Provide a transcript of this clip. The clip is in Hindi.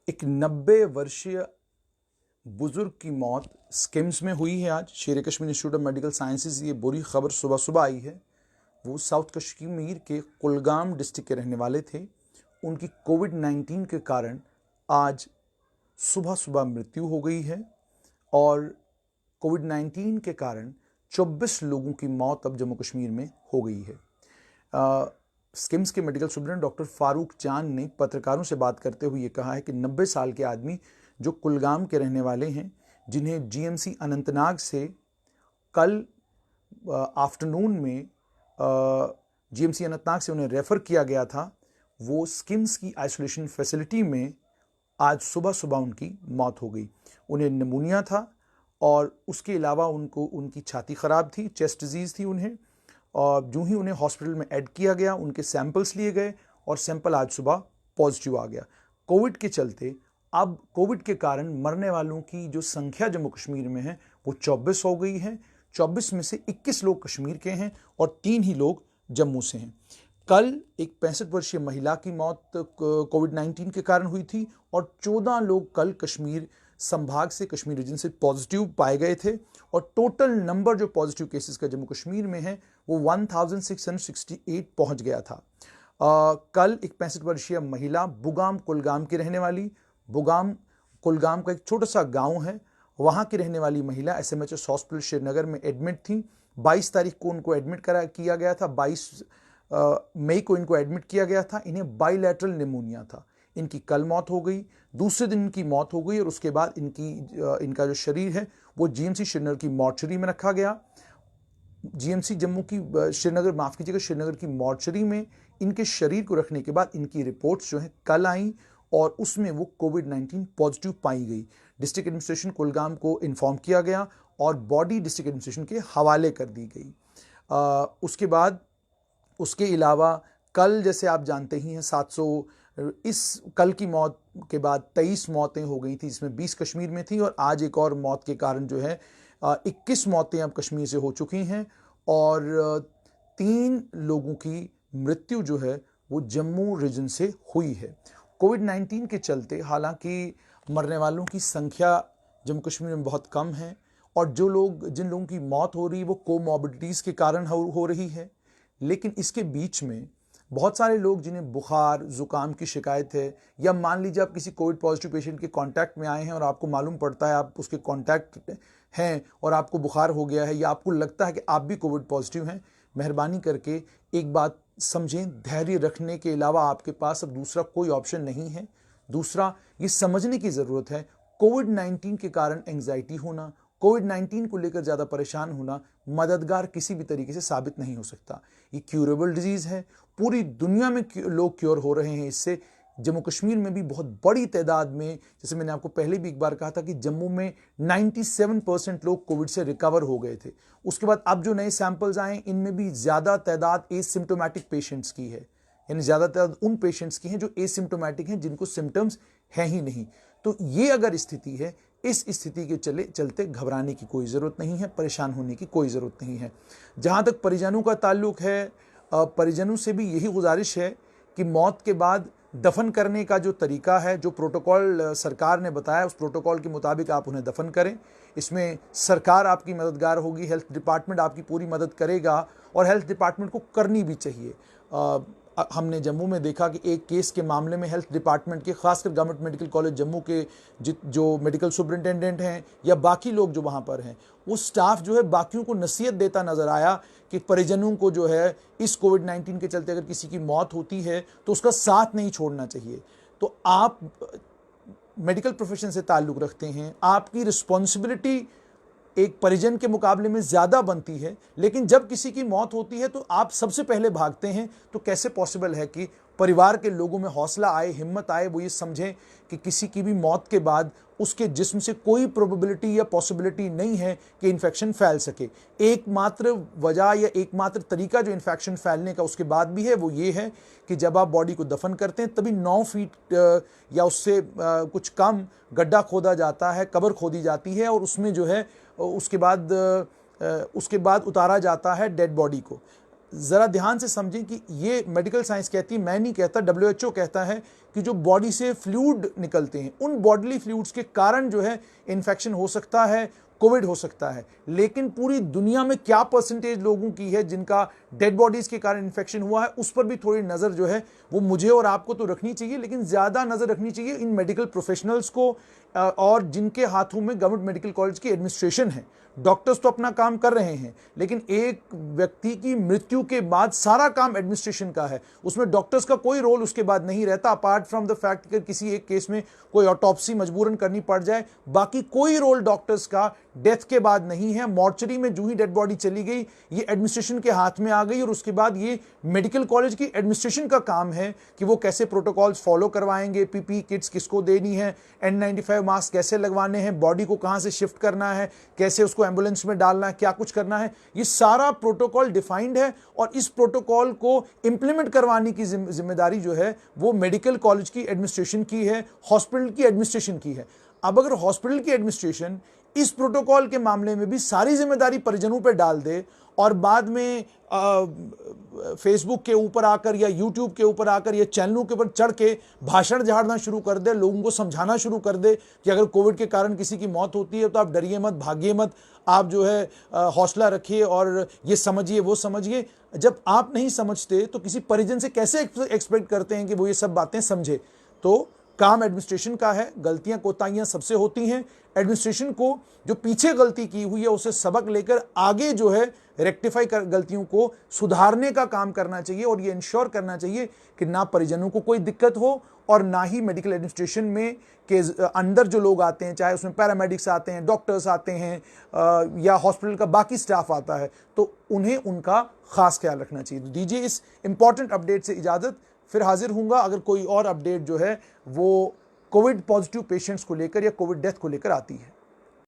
एक 90 वर्षीय बुजुर्ग की मौत स्किम्स में हुई है। आज शेर Kashmir institute of medical sciences ये बुरी खबर सुबह सुबह आई है। वो साउथ कश्मीर के कुलगाम डिस्ट्रिक्ट के रहने वाले थे। उनकी कोविड-19 के कारण आज सुबह सुबह मृत्यु हो गई है और कोविड-19 के कारण 24 लोगों की मौत अब जम्मू कश्मीर में हो गई है। स्किम्स के मेडिकल सुप्रिटेंडेंट डॉक्टर फारूक चांद ने पत्रकारों से बात करते हुए ये कहा है कि 90 साल के आदमी जो कुलगाम के रहने वाले हैं, जिन्हें जीएमसी अनंतनाग से कल आफ्टरनून में जीएमसी अनंतनाग से उन्हें रेफर किया गया था, वो स्किम्स की आइसोलेशन फैसिलिटी में आज सुबह सुबह उनकी मौत हो गई। उन्हें निमोनिया था और उसके अलावा उनकी छाती ख़राब थी, चेस्ट डिजीज़ थी उन्हें। और जो ही उन्हें हॉस्पिटल में ऐड किया गया, उनके सैंपल्स लिए गए और सैंपल आज सुबह पॉजिटिव आ गया। कोविड के चलते अब कोविड के कारण मरने वालों की जो संख्या जम्मू कश्मीर में है वो 24 हो गई है। 24 में से 21 लोग कश्मीर के हैं और 3 ही लोग जम्मू से हैं। कल एक 65 वर्षीय महिला की मौत कोविड-19 के कारण हुई थी और 14 लोग कल कश्मीर संभाग से, कश्मीर रीजन से पॉजिटिव पाए गए थे और टोटल नंबर जो पॉजिटिव केसेस का जम्मू कश्मीर में है वो 1668 पहुंच गया था। कल एक 65 वर्षीय महिला बुगाम कुलगाम की रहने वाली, बुगाम कुलगाम का एक छोटा सा गांव है, वहां की रहने वाली महिला एसएमएचएस हॉस्पिटल श्रीनगर में एडमिट थी। 22 तारीख को उनको एडमिट किया गया था, 22 मई को इनको एडमिट किया गया था। इन्हें बाइलैटरल निमोनिया था। इनकी कल मौत हो गई, दूसरे दिन इनकी मौत हो गई और उसके बाद इनका जो शरीर है वो जीएमसी श्रीनगर की मॉर्चरी में रखा गया। जीएमसी जम्मू की श्रीनगर की मॉर्चरी में इनके शरीर को रखने के बाद इनकी रिपोर्ट्स जो है कल आई और उसमें वो कोविड-19 पॉजिटिव पाई गई। डिस्ट्रिक्ट एडमिनिस्ट्रेशन कुलगाम को इन्फॉर्म किया गया और बॉडी डिस्ट्रिक्ट एडमिनिस्ट्रेशन के हवाले कर दी गई। उसके बाद उसके अलावा कल जैसे आप जानते ही हैं 700 इस कल की मौत के बाद 23 मौतें हो गई थी, जिसमें 20 कश्मीर में थी और आज एक और मौत के कारण जो है 21 मौतें अब कश्मीर से हो चुकी हैं और 3 लोगों की मृत्यु जो है वो जम्मू रीजन से हुई है। कोविड-19 के चलते हालांकि मरने वालों की संख्या जम्मू कश्मीर में बहुत कम है और जिन लोगों की मौत हो रही है वो कोमॉर्बिडिटीज़ के कारण हो रही है, लेकिन इसके बीच में बहुत सारे लोग जिन्हें बुखार जुकाम की शिकायत है या मान लीजिए आप किसी कोविड पॉजिटिव पेशेंट के कांटेक्ट में आए हैं और आपको मालूम पड़ता है आप उसके कांटेक्ट हैं और आपको बुखार हो गया है या आपको लगता है कि आप भी कोविड पॉजिटिव हैं, मेहरबानी करके एक बात समझें, धैर्य रखने के अलावा आपके पास अब दूसरा कोई ऑप्शन नहीं है। दूसरा ये समझने की ज़रूरत है कोविड-19 के कारण एंग्जाइटी होना, कोविड-19 को लेकर ज़्यादा परेशान होना मददगार किसी भी तरीके से साबित नहीं हो सकता। ये क्यूरेबल डिजीज़ है, पूरी दुनिया में लोग क्योर हो रहे हैं इससे। जम्मू कश्मीर में भी बहुत बड़ी तादाद में, जैसे मैंने आपको पहले भी एक बार कहा था कि जम्मू में 97% लोग कोविड से रिकवर हो गए थे। उसके बाद अब जो नए सैंपल्स आए इनमें भी ज़्यादा तादाद एसिम्प्टोमेटिक पेशेंट्स की है, यानी ज़्यादा तादाद उन पेशेंट्स की हैं जो एसिम्प्टोमेटिक हैं, जिनको सिम्टम्स हैं ही नहीं। तो ये अगर स्थिति है, इस स्थिति के चलते घबराने की कोई ज़रूरत नहीं है, परेशान होने की कोई ज़रूरत नहीं है। जहाँ तक परिजनों का ताल्लुक है, परिजनों से भी यही गुजारिश है कि मौत के बाद दफन करने का जो तरीका है, जो प्रोटोकॉल सरकार ने बताया, उस प्रोटोकॉल के मुताबिक आप उन्हें दफन करें। इसमें सरकार आपकी मददगार होगी, हेल्थ डिपार्टमेंट आपकी पूरी मदद करेगा और हेल्थ डिपार्टमेंट को करनी भी चाहिए। हमने जम्मू में देखा कि एक केस के मामले में हेल्थ डिपार्टमेंट के, खासकर गवर्नमेंट मेडिकल कॉलेज जम्मू के जो मेडिकल सुपरिटेंडेंट हैं या बाकी लोग जो वहाँ पर हैं, वो स्टाफ जो है बाकियों को नसीहत देता नज़र आया कि परिजनों को जो है इस कोविड-19 के चलते अगर किसी की मौत होती है तो उसका साथ नहीं छोड़ना चाहिए। तो आप मेडिकल प्रोफेशन से ताल्लुक़ रखते हैं, आपकी रिस्पॉन्सिबिलिटी एक परिजन के मुकाबले में ज़्यादा बनती है, लेकिन जब किसी की मौत होती है तो आप सबसे पहले भागते हैं। तो कैसे पॉसिबल है कि परिवार के लोगों में हौसला आए, हिम्मत आए, वो ये समझें कि किसी की भी मौत के बाद उसके जिस्म से कोई प्रोबेबिलिटी या पॉसिबिलिटी नहीं है कि इन्फेक्शन फैल सके। एकमात्र वजह या एकमात्र तरीका जो इन्फेक्शन फैलने का उसके बाद भी है वो ये है कि जब आप बॉडी को दफन करते हैं तभी 9 फीट या उससे कुछ कम गड्ढा खोदा जाता है, कब्र खोदी जाती है और उसमें जो है उसके बाद उतारा जाता है डेड बॉडी को। ज़रा ध्यान से समझें कि ये मेडिकल साइंस कहती है, मैं नहीं कहता, WHO कहता है कि जो बॉडी से फ्लूइड निकलते हैं उन बॉडीली फ्लूइड्स के कारण जो है इन्फेक्शन हो सकता है, कोविड हो सकता है। लेकिन पूरी दुनिया में क्या परसेंटेज लोगों की है जिनका डेड बॉडीज के कारण इन्फेक्शन हुआ है, उस पर भी थोड़ी नज़र जो है वो मुझे और आपको तो रखनी चाहिए, लेकिन ज़्यादा नज़र रखनी चाहिए इन मेडिकल प्रोफेशनल्स को और जिनके हाथों में गवर्नमेंट मेडिकल कॉलेज की एडमिनिस्ट्रेशन है। डॉक्टर्स तो अपना काम कर रहे हैं, लेकिन एक व्यक्ति की मृत्यु के बाद सारा काम एडमिनिस्ट्रेशन का है, उसमें डॉक्टर्स का कोई रोल उसके बाद नहीं रहता, अपार्ट फ्रॉम द फैक्ट कि किसी एक केस में कोई ऑटोप्सी मजबूरन करनी पड़ जाए, बाकी कोई रोल डॉक्टर्स का डेथ के बाद नहीं है। मॉर्चरी में जो ही डेड बॉडी चली गई ये एडमिनिस्ट्रेशन के हाथ में आ गई, और उसके बाद ये मेडिकल कॉलेज की एडमिनिस्ट्रेशन का काम है कि वो कैसे प्रोटोकॉल्स फॉलो करवाएंगे, पीपी किट्स किसको देनी है, N95 मास्क कैसे लगवाने हैं, बॉडी को कहां से शिफ्ट करना है, कैसे उसको एम्बुलेंस में डालना है, क्या कुछ करना है, ये सारा प्रोटोकॉल डिफाइंड है। और इस प्रोटोकॉल को इंप्लीमेंट करवाने की जिम्मेदारी जो है वो मेडिकल कॉलेज की एडमिनिस्ट्रेशन की है, हॉस्पिटल की एडमिनिस्ट्रेशन की है। अब अगर हॉस्पिटल की एडमिनिस्ट्रेशन इस प्रोटोकॉल के मामले में भी सारी जिम्मेदारी परिजनों पर डाल दे और बाद में फेसबुक के ऊपर आकर या यूट्यूब के ऊपर आकर या चैनलों के ऊपर चढ़ के भाषण झाड़ना शुरू कर दे, लोगों को समझाना शुरू कर दे कि अगर कोविड के कारण किसी की मौत होती है तो आप डरिए मत, भागिए मत, आप जो है हौसला रखिए और ये समझिए वो समझिए। जब आप नहीं समझते तो किसी परिजन से कैसे एक्सपेक्ट करते हैं कि वो ये सब बातें समझे। तो काम एडमिनिस्ट्रेशन का है, गलतियां कोताहियां सबसे होती हैं। एडमिनिस्ट्रेशन को जो पीछे गलती की हुई है उसे सबक लेकर आगे जो है रेक्टिफाई कर गलतियों को सुधारने का काम करना चाहिए, और ये इंश्योर करना चाहिए कि ना परिजनों को कोई दिक्कत हो और ना ही मेडिकल एडमिनिस्ट्रेशन में के अंदर जो लोग आते हैं, चाहे उसमें पैरामेडिक्स आते हैं, डॉक्टर्स आते हैं या हॉस्पिटल का बाकी स्टाफ आता है, तो उन्हें उनका खास ख्याल रखना चाहिए। तो दीजिए इस इंपॉर्टेंट अपडेट से इजाज़त, फिर हाजिर हूँगा अगर कोई और अपडेट जो है वो कोविड पॉजिटिव पेशेंट्स को लेकर या कोविड डेथ को लेकर आती है।